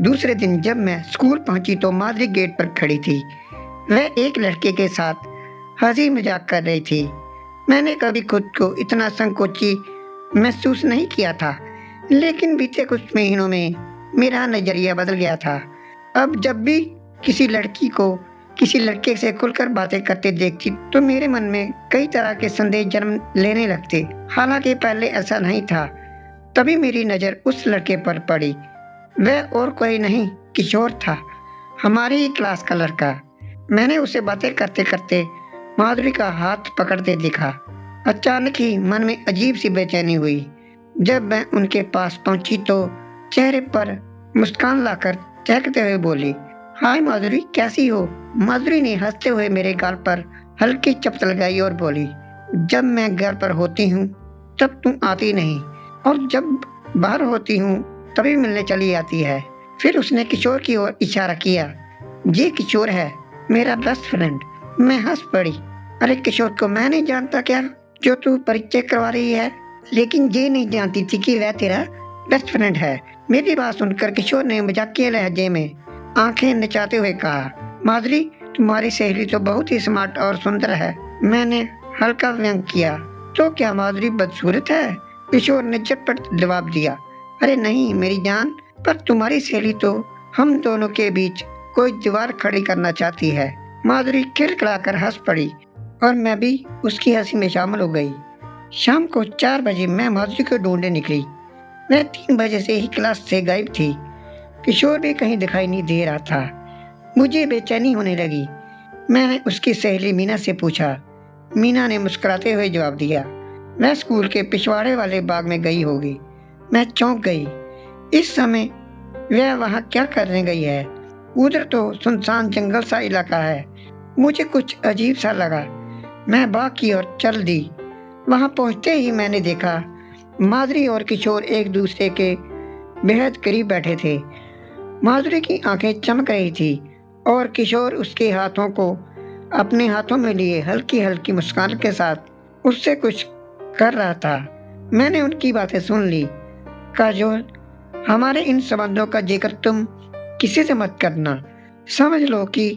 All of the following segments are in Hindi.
दूसरे दिन जब मैं स्कूल पहुंची तो माधुरी गेट पर खड़ी थी। वह एक लड़के के साथ हंसी मजाक कर रही थी। मैंने कभी खुद को इतना संकोची महसूस नहीं किया था, लेकिन बीते कुछ महीनों में मेरा नजरिया बदल गया था। अब जब भी किसी लड़की को किसी लड़के से खुलकर बातें करते देखती तो मेरे मन में कई तरह के संदेह जन्म लेने लगते। हालांकि पहले ऐसा नहीं था। तभी मेरी नज़र उस लड़के पर पड़ी। वह और कोई नहीं, किशोर था, हमारी ही क्लास का लड़का। मैंने उसे बातें करते करते माधुरी का हाथ पकड़ते देखा। अचानक ही मन में अजीब सी बेचैनी हुई। जब मैं उनके पास पहुंची तो चेहरे पर मुस्कान लाकर चहकते हुए बोली, हाय माधुरी, कैसी हो? माधुरी ने हंसते हुए मेरे गाल पर हल्की चपत लगाई और बोली, जब मैं घर पर होती हूँ तब तुम आती नहीं, और जब बाहर होती हूँ तभी मिलने चली आती है। फिर उसने किशोर की ओर इशारा किया। ये किशोर है, मेरा बेस्ट फ्रेंड। मैं हंस पड़ी। अरे किशोर को मैं नहीं जानता क्या, जो तू परिचय करवा रही है? लेकिन ये नहीं जानती थी कि वह तेरा बेस्ट फ्रेंड है। मेरी बात सुनकर किशोर ने मजाकिया लहजे में आंखें नचाते हुए कहा, माधुरी, तुम्हारी सहेली तो बहुत ही स्मार्ट और सुंदर है। मैंने हल्का व्यंग किया। तो क्या माधुरी बदसूरत है? किशोर ने झटपट जवाब दिया, अरे नहीं मेरी जान, पर तुम्हारी सहेली तो हम दोनों के बीच कोई दीवार खड़ी करना चाहती है। माधुरी खिलखिलाकर हंस पड़ी और मैं भी उसकी हंसी में शामिल हो गई। शाम को 4 बजे मैं माधुरी को ढूंढने निकली। वह 3 बजे से ही क्लास से गायब थी। किशोर भी कहीं दिखाई नहीं दे रहा था। मुझे बेचैनी होने लगी। मैंने उसकी सहेली मीना से पूछा। मीना ने मुस्कुराते हुए जवाब दिया, वह स्कूल के पिछवाड़े वाले बाग में गई होगी। मैं चौंक गई। इस समय वह वहाँ क्या करने गई है? उधर तो सुनसान जंगल सा इलाका है। मुझे कुछ अजीब सा लगा। मैं बाग की ओर चल दी। वहाँ पहुँचते ही मैंने देखा माधुरी और किशोर एक दूसरे के बेहद करीब बैठे थे। माधुरी की आंखें चमक रही थी और किशोर उसके हाथों को अपने हाथों में लिए हल्की हल्की मुस्कान के साथ उससे कुछ कर रहा था। मैंने उनकी बातें सुन ली। काजोल, हमारे इन संबंधों का जिक्र तुम किसी से मत करना। समझ लो कि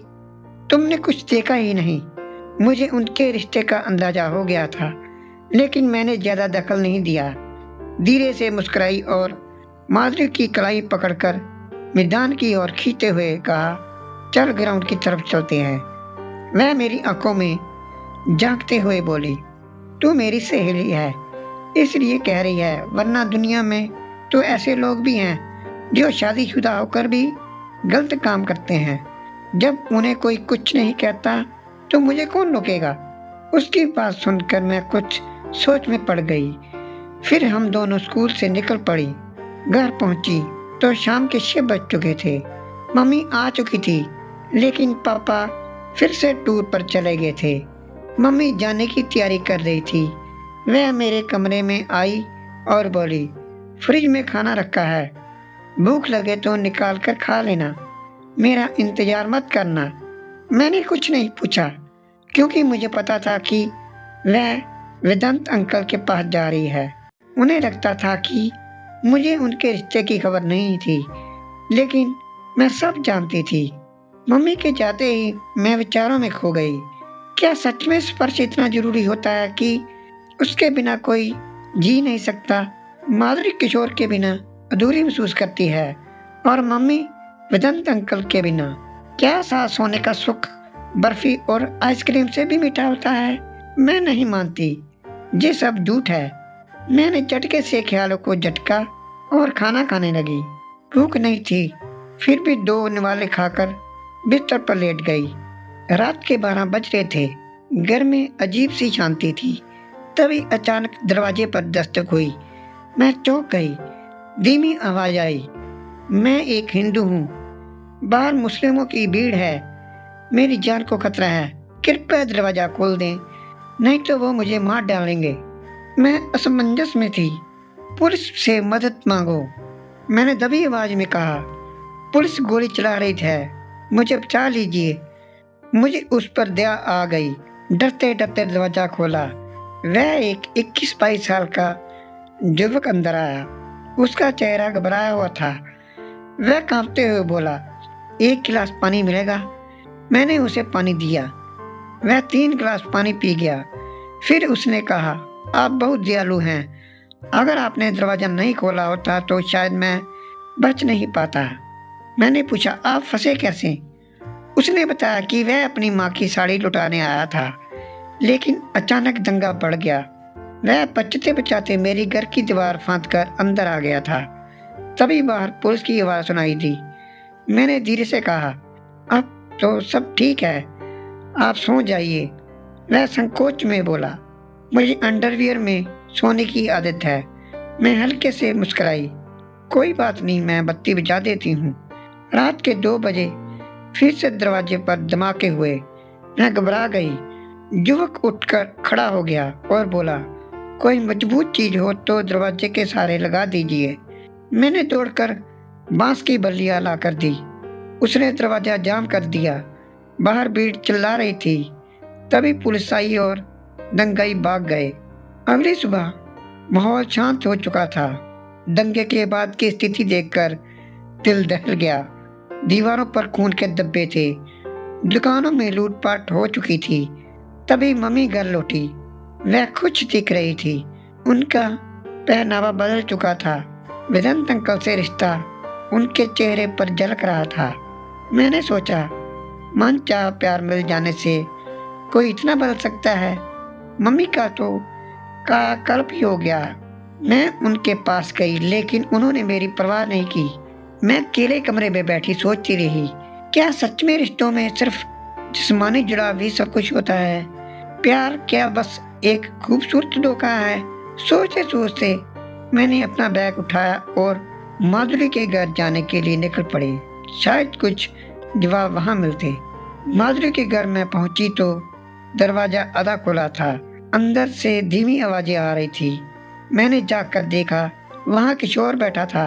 तुमने कुछ देखा ही नहीं। मुझे उनके रिश्ते का अंदाजा हो गया था, लेकिन मैंने ज्यादा दखल नहीं दिया। धीरे से मुस्कुराई और माधुरी की कलाई पकड़कर मैदान की ओर खींचते हुए कहा, चल ग्राउंड की तरफ चलते हैं। वह मेरी आंखों में झांकते हुए बोली, तू मेरी सहेली है इसलिए कह रही है, वरना दुनिया में तो ऐसे लोग भी हैं जो शादीशुदा होकर भी गलत काम करते हैं। जब उन्हें कोई कुछ नहीं कहता तो मुझे कौन रोकेगा? उसकी बात सुनकर मैं कुछ सोच में पड़ गई। फिर हम दोनों स्कूल से निकल पड़ी। घर पहुंची तो शाम के 6 बज चुके थे। मम्मी आ चुकी थी, लेकिन पापा फिर से टूर पर चले गए थे। मम्मी जाने की तैयारी कर रही थी। वह मेरे कमरे में आई और बोली, फ्रिज में खाना रखा है, भूख लगे तो निकाल कर खा लेना, मेरा इंतजार मत करना। मैंने कुछ नहीं पूछा, क्योंकि मुझे पता था कि वह वेदांत अंकल के पास जा रही है। उन्हें लगता था कि मुझे उनके रिश्ते की खबर नहीं थी, लेकिन मैं सब जानती थी। मम्मी के जाते ही मैं विचारों में खो गई। क्या सच में स्पर्श इतना जरूरी होता है कि उसके बिना कोई जी नहीं सकता? माधुरी किशोर के बिना अधूरी महसूस करती है, और मम्मी वेदांत अंकल के बिना। क्या सास होने का सुख बर्फी और आइसक्रीम से भी मीठा होता है? मैं नहीं मानती, ये सब झूठ है। मैंने झटके से ख्यालों को झटका और खाना खाने लगी। भूख नहीं थी, फिर भी 2 निवाले खाकर बिस्तर पर लेट गई। रात के 12 बज रहे थे। घर में अजीब सी शांति थी। तभी अचानक दरवाजे पर दस्तक हुई। मैं चौंक गई। धीमी आवाज आई, मैं एक हिंदू हूँ, बाहर मुस्लिमों की भीड़ है, मेरी जान को खतरा है, कृपया दरवाजा खोल दें, नहीं तो वो मुझे मार डालेंगे। मैं असमंजस में थी। पुलिस से मदद मांगो, मैंने दबी आवाज में कहा। पुलिस गोली चला रही है, मुझे बचा लीजिए। मुझे उस पर दया आ गई। डरते डरते दरवाजा खोला। वह एक 21-22 साल का युवक अंदर आया। उसका चेहरा घबराया हुआ था। वह कांपते हुए बोला, 1 गिलास पानी मिलेगा? मैंने उसे पानी दिया। वह 3 गिलास पानी पी गया। फिर उसने कहा, आप बहुत दयालु हैं। अगर आपने दरवाज़ा नहीं खोला होता तो शायद मैं बच नहीं पाता। मैंने पूछा, आप फंसे कैसे? उसने बताया कि वह अपनी माँ की साड़ी लुटाने आया था, लेकिन अचानक दंगा बढ़ गया। वह बचाते-बचाते मेरी घर की दीवार फांदकर अंदर आ गया था। तभी बाहर पुलिस की आवाज़ सुनाई दी। मैंने धीरे से कहा, अब तो सब ठीक है, आप सो जाइए। वह संकोच में बोला, मुझे अंडरवियर में सोने की आदत है। मैं हल्के से मुस्कुराई, कोई बात नहीं, मैं बत्ती बुझा देती हूँ। रात के 2 बजे फिर से दरवाजे पर धमाके हुए। मैं घबरा गई। युवक उठकर खड़ा हो गया और बोला, कोई मजबूत चीज हो तो दरवाजे के सहारे लगा दीजिए। मैंने दौड़कर बांस की बल्लियां लाकर दी। उसने दरवाजा जाम कर दिया। बाहर भीड़ चिल्ला रही थी। तभी पुलिस आई और दंगाई भाग गए। अगली सुबह माहौल शांत हो चुका था। दंगे के बाद की स्थिति देखकर दिल दहल गया। दीवारों पर खून के धब्बे थे। दुकानों में लूटपाट हो चुकी थी। तभी मम्मी घर लौटी। वह खुश दिख रही थी। उनका पहनावा बदल चुका था। वेदांत अंकल से रिश्ता उनके चेहरे पर झलक रहा था। मैंने सोचा, मनचाहा प्यार मिल जाने से कोई इतना बदल सकता है। मम्मी का तो कायाकल्प ही हो गया। मैं उनके पास गई, लेकिन उन्होंने मेरी परवाह नहीं की। मैं अकेले कमरे में बैठी सोचती रही, क्या सच में रिश्तों में सिर्फ जिस्मानी जुड़ाव ही सब कुछ होता है? प्यार क्या बस एक खूबसूरत धोखा है? सोचते सोचते मैंने अपना बैग उठाया और माधुरी के घर जाने के लिए निकल पड़ी। शायद कुछ जवाब वहां मिलते। माधुरी के घर में पहुंची तो दरवाजा आधा खुला था। अंदर से धीमी आवाजें आ रही थी। मैंने जाकर देखा, वहां किशोर बैठा था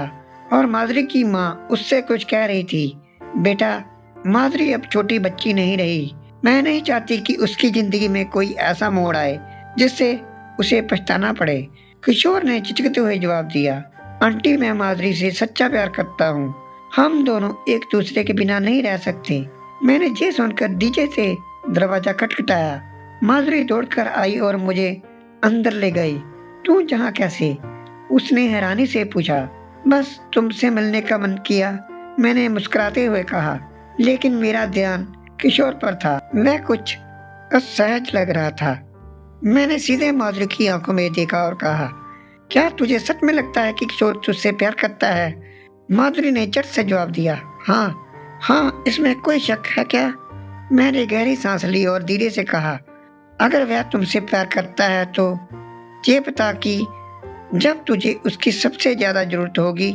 और माधुरी की माँ उससे कुछ कह रही थी। बेटा, माधुरी अब छोटी बच्ची नहीं रही। मैं नहीं चाहती कि उसकी जिंदगी में कोई ऐसा मोड़ आए जिससे उसे पछताना पड़े। किशोर ने चिचकते हुए जवाब दिया, आंटी, मैं माधुरी से सच्चा प्यार करता हूँ। हम दोनों एक दूसरे के बिना नहीं रह सकते। मैंने ये सुनकर डीजे से दरवाजा खटखटाया। माधुरी दौड़कर आई और मुझे अंदर ले गई। तू यहाँ कैसे? उसने हैरानी से पूछा। बस तुमसे मिलने का मन किया, मैंने मुस्कुराते हुए कहा, लेकिन मेरा ध्यान किशोर पर था। वह कुछ असहज लग रहा था। मैंने सीधे माधुरी की आंखों में देखा और कहा, क्या तुझे सच में लगता है कि किशोर तुझसे प्यार करता है? माधुरी ने झट से जवाब दिया, हाँ, इसमें कोई शक है क्या? मैंने गहरी सांस ली और धीरे से कहा, अगर वह तुमसे प्यार करता है तो ये बता कि जब तुझे उसकी सबसे ज्यादा जरूरत होगी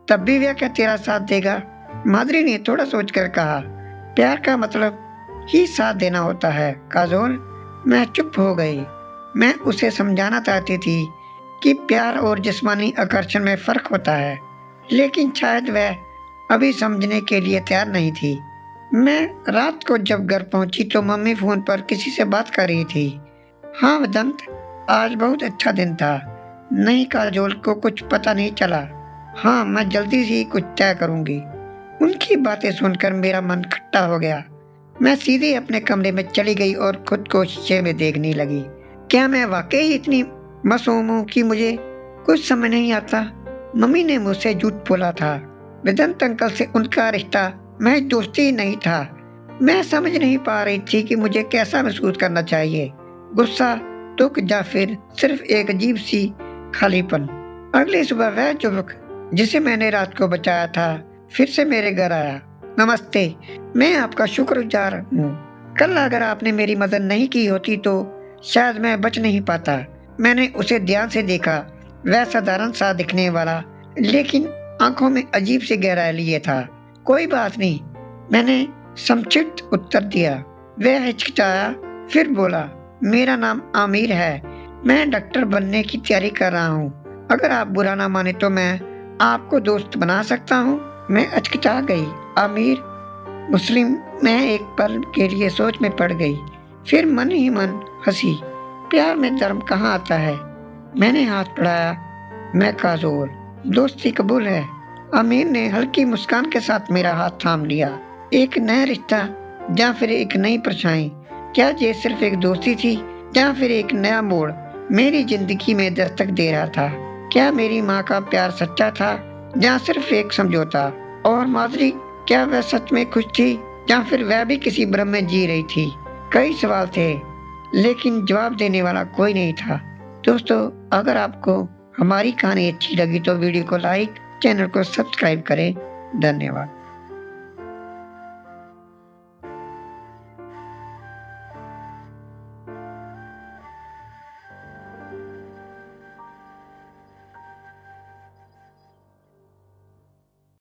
तब भी वह क्या तेरा साथ देगा? माधुरी ने थोड़ा सोचकर कहा, प्यार का मतलब ही साथ देना होता है काजोल। मैं चुप हो गई। मैं उसे समझाना चाहती थी कि प्यार और जिस्मानी आकर्षण में फर्क होता है, लेकिन शायद वह अभी समझने के लिए तैयार नहीं थी। मैं रात को जब घर पहुंची तो मम्मी फोन पर किसी से बात कर रही थी। हाँ वेदांत, आज बहुत अच्छा दिन था। नहीं, काजोल को कुछ पता नहीं चला। हाँ, मैं जल्दी से ही कुछ तय करूंगी। उनकी बातें सुनकर मेरा मन खट्टा हो गया। मैं सीधे अपने कमरे में चली गई और खुद को शीशे में देखने लगी। क्या मैं वाकई इतनी मासूम हूँ कि मुझे कुछ समझ नहीं आता? मम्मी ने मुझसे झूठ बोला था। वेदांत अंकल से उनका रिश्ता महज दोस्ती ही नहीं था। मैं समझ नहीं पा रही थी कि मुझे कैसा महसूस करना चाहिए, गुस्सा, दुख या फिर सिर्फ एक अजीब सी खालीपन। अगली सुबह वह युवक जिसे मैंने रात को बचाया था फिर से मेरे घर आया। नमस्ते, मैं आपका शुक्रगुजार हूँ। कल अगर आपने मेरी मदद नहीं की होती तो शायद मैं बच नहीं पाता। मैंने उसे ध्यान से देखा। वह साधारण सा दिखने वाला, लेकिन आंखों में अजीब सी गहराई लिए था। कोई बात नहीं, मैंने संक्षिप्त उत्तर दिया। वह हिचकिचाया, फिर बोला, मेरा नाम आमिर है। मैं डॉक्टर बनने की तैयारी कर रहा हूँ। अगर आप बुरा ना माने तो मैं आपको दोस्त बना सकता हूँ। मैं हिचकिचा गई। आमिर मुस्लिम? मैं एक पल के लिए सोच में पड़ गई, फिर मन ही मन हंसी। प्यार में धर्म कहाँ आता है? मैंने हाथ बढ़ाया। मैं काजोल, दोस्ती कबूल है। अमीर ने हल्की मुस्कान के साथ मेरा हाथ थाम लिया। एक नया रिश्ता या फिर एक नई परछाई? क्या ये सिर्फ एक दोस्ती थी या फिर एक नया मोड़ मेरी जिंदगी में दस्तक दे रहा था? क्या मेरी माँ का प्यार सच्चा था या सिर्फ एक समझौता? और माधुरी, क्या वह सच में खुश थी या फिर वह भी किसी भ्रम में जी रही थी? कई सवाल थे लेकिन जवाब देने वाला कोई नहीं था। दोस्तों, अगर आपको हमारी कहानी अच्छी लगी तो वीडियो को लाइक, चैनल को सब्सक्राइब करें। धन्यवाद।